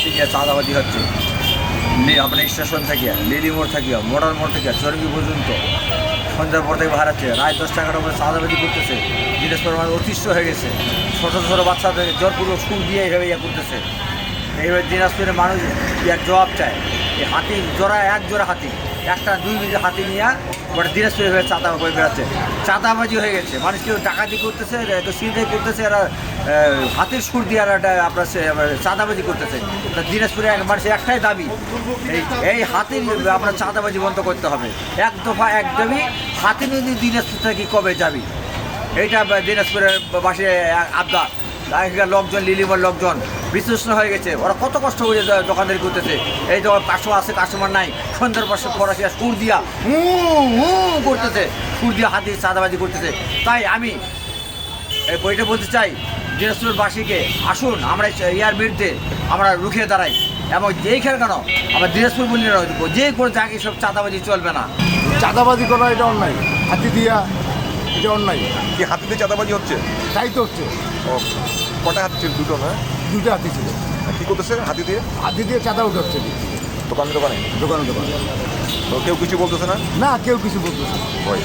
বাসী নিয়ে চাঁদাবাজি হচ্ছে। আপনার স্টেশন থেকে, লিলি মোড় থেকে, মোড়ার মোড় থেকে, চরকি পর্যন্ত সন্ধ্যার পর থেকে বাড়াচ্ছে। রাত 10টা 11টার মধ্যে চাঁদাবাজি করতেছে। দিনাজপুর মানুষ অতিষ্ঠ হয়ে গেছে। ছোটো ছোটো বাচ্চাদের জোরপূর্বক সুর দিয়ে এইভাবে করতেছে। এইভাবে দিনাজপুরের মানুষ এক জবাব চায়। এই হাতি জোড়া, এক জোড়া হাতি, একটা 2 মিনিট হাতি নিয়ে ওটা দিনাজপুরে হয়ে চাঁদা করে বেড়াচ্ছে। চাঁদাবাজি হয়ে গেছে। মানুষ কেউ ডাকাতি করতেছে, কেউ সিঁড়ি করতেছে, এরা হাতির সুর দিয়ে আর একটা আপনার চাঁদাবাজি করতেছে। দিনাজপুরে মানুষের একটাই দাবি, এই হাতির আপনার চাঁদাবাজি বন্ধ করতে হবে। এক দফা এক দাবি, হাতি নদী দিনাজপুর থেকে কবে যাবি, এইটা দিনাজপুরের বাসী আবদার। আগেকার লোকজন, লিলিমার লোকজন বিশ্লেষণ হয়ে গেছে। ওরা কত কষ্ট করে দোকানদারি করতেছে। এই দোকান কাস্টমার আছে, কাস্টমার নাই, সন্ধ্যার পাশে পড়াশি সুর দিয়া করতেছে, সুর দিয়া হাতি চাঁদাবাজি করতেছে। তাই আমি এই বইটা বলতে চাই, দিনাজপুরবাসীকে আসুন আমরা ইয়ার বিরুদ্ধে আমরা রুখে দাঁড়াই। এবং যেই খেল কেন আমরা দিনাজপুর বলি না, যে কোনো জায়গায় সব চাঁদাবাজি চলবে না। চাঁদাবাজি করা এটা অন্যায়, হাতি দিয়া এটা অন্যায়। কি হাতিতে চাঁদাবাজি হচ্ছে? তাই তো হচ্ছে। ও, কটা হাতি ছিল? দুটো না? 2টা হাতি ছিল। কি করতেছে হাতি দিয়ে? হাতি দিয়ে চাঁদা উঠাচ্ছে দোকানে দোকানে দোকানে দোকানে। তো কেউ কিছু বলতেছে না? না, কেউ কিছু বলতেছে না। ভয়।